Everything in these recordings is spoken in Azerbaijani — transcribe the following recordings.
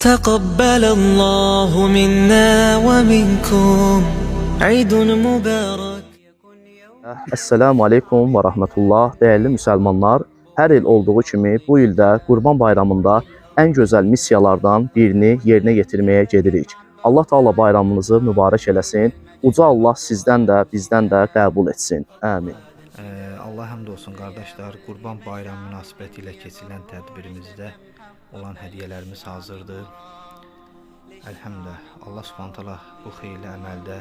تقبل الله منا ومنكم عيد مبارك. Esselamu Aleyküm və Rahmetullah. Dəyərli müsəlmanlar, hər il olduğu kimi bu ildə Qurban Bayramında ən gözəl missiyalardan birini yerinə yetirməyə gedirik. Allah Taala bayramınızı mübarək eləsin. Uca Allah sizdən də, bizdən də qəbul etsin. Amin. Allah həmd olsun qardaşlar, Qurban Bayramı münasibəti ilə keçirilən tədbirimizdə olan hədiyyələrimiz hazırdır. Əlhəmdülillah, Allah Subhanahu taala bu xeyirli əməldə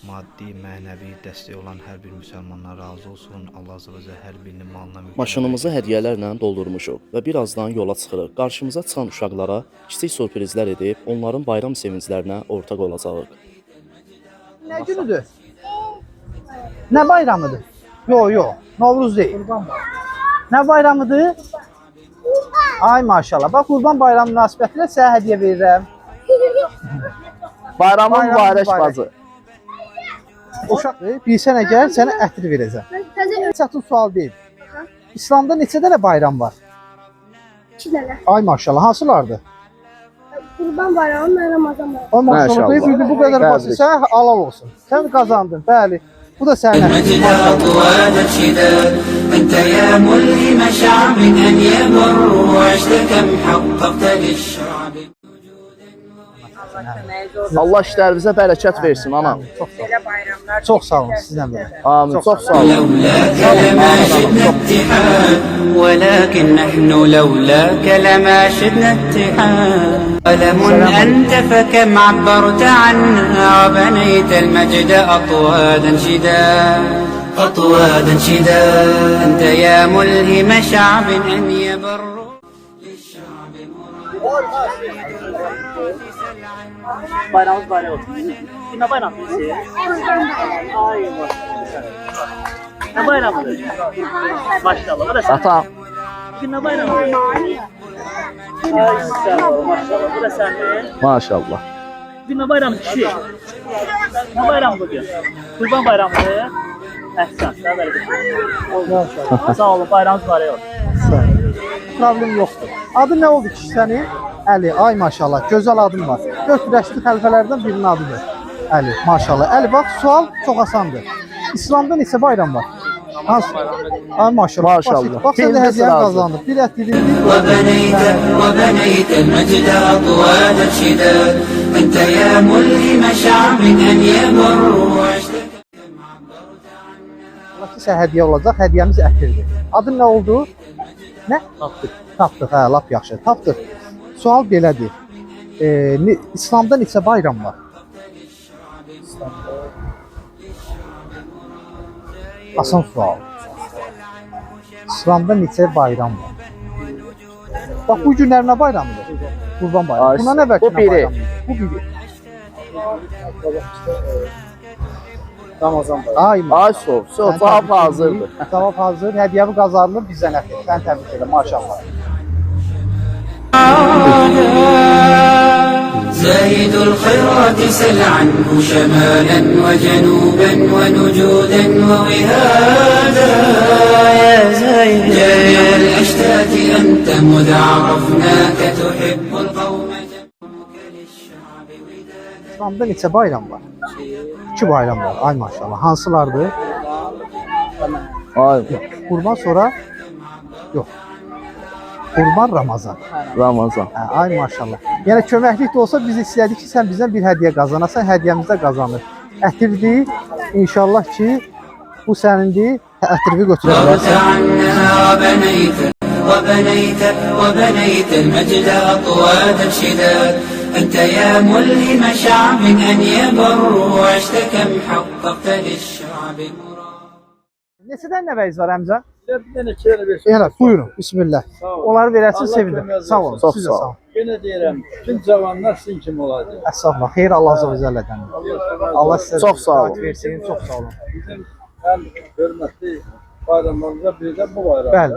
maddi, mənəvi dəstək olan hər bir müsəlmandan razı olsun. Allah azza və cəllə hər birinin malına mülkünə. Maşınımızı hədiyyələrlə doldurmuşuq və birazdan yola çıxırıq. Qarşımıza çıxan uşaqlara kiçik sürprizlər edib onların bayram sevinclərinə ortaq olacağıq. Nə günüdür? Nə bayramıdır? Yox, Novruz deyil. Nə bayramıdır? Ay maşallah. Bax, Qurban Bayramı münasibətilə sənə hədiyyə verirəm. Bayramın mübarək bacı. Uşaq, bilsən əgər sənə ətri verəcəm. Çətin sual deyil. İslamda neçə dənə bayram var? 2 dənə. Ay maşallah, hansılardır? Qurban Bayramı və Ramazan Bayramı. O maşallah, bildin bu qədər basit. Sən halal olsun. Sən qazandın, bəli. Bu da sənin. Allah işlərinizə bərəkət versin, anam. Çox sağ olun, sizdən belə. Amin, çox sağ olun. ولكن نحن لولاك لما شدنا اتحاد قلم أنت فكم عبرت عنا وبنيت المجد أطوادا شدا أنت يا ملهم شعب أن يبر Bayramınız mübarək olsun. Nə bayramınız? Ay nə bayramıdır? Maşallah. Bu da sən. Atam. Bugün nə bayramıdır? Ay sağ ol, maşallah. Bu da sənin. Maşallah. Bugün nə bayramı kişi? Nə bayram bugün? Qurban bayramıdır. Əhsən, sağ olun. Sağ olun, bayramınız mübarək olsun. Problem yoxdur. Adı nə oldu ki sənin? Əli, ay maşallah, gözəl adın var. 4 rəşdi xəlifələrdən birinin adıdır. Əli, maşallah. Əli, bax, sual çox asandır. İslamda neçə bayram var? Hansı? Ay maşallah. Maşallah. Bax, sən də hədiyyəni qazandın. Bir ət yedin. وبنيت المجد أطوادا شدا أنت يا ملهم شعب أن يبر Allah ki, sən hədiyyə olacaq. Hədiyyəmiz ətirdir. Adın nə oldu? Nə? Tapdıq. Tapdıq, hə, lap yaxşı. Tapdıq. Sual belədir. İslamda neçə bayram var? Asan sual. İslamda neçə bayram var? Bax, bu günlər nə bayramıdır? Qurban bayramı. Buna nə bəlkə Bu biri. Bu biri. Ramazan bayramı. Ay Ay sor, cavab hazırdır. Cavab hazır. Hədiyyəvi qazanılır bizdən əfir. Sən təbrik edirəm, maşallah. زاهد الخيرات سل عنه شمالا وجنوبا ونجودا ووهادا يا زاهد يا الأشتات أنت مذ عرفناك تحب القوم جمعك للشعب ودادا. İslamda neçə bayram var? 2 bayram var. Ay maşallah. Hansılardır? Ay, Qurban sonra? Yox. Qurban Ramazan. Ramazan. Hə, ay maşallah. Yəni köməklik də olsa biz istədik ki, sən bizdən bir hədiyyə qazanasan, hədiyyəmiz də qazanır. Ətirdir. İnşallah ki, bu sənindir. Ətirvi götürə bilərsən. وبنيت المجد أطوادا شدا أنت يا ملهم شعب أن يبر وعشت كم حققت للشعب مراد. Neçədən nəvəyiz var əmcan? Bir dənə çeyrə versin. Elə, buyurun. Bismillah. Onları verəsiniz, Allah sevindim. köməyiniz Sağ olun. Çox Siz də sağ sağ olun. olun. Yenə deyirəm, bütün cavanlar sizin kimi olacaq. Estağfurullah. Xeyir Allah azə və cəllədən. Allah sizə Çox sağ olun. versin. Çox sağ olun. Bizim ən hörmətli bayramlarımızda biri də bu bayram. Bəli,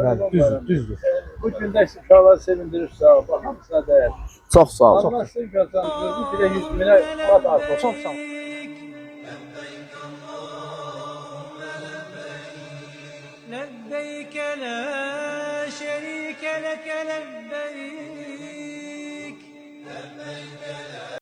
düzdür. Bu gündə uşaqları sevindirirsə, bax, hamısına dəyər. Çox sağ olun. Allah sizin qazandığınızı bir 100 minə qat artır. Çox sağ olun. لبيك لا شريك لك لبيك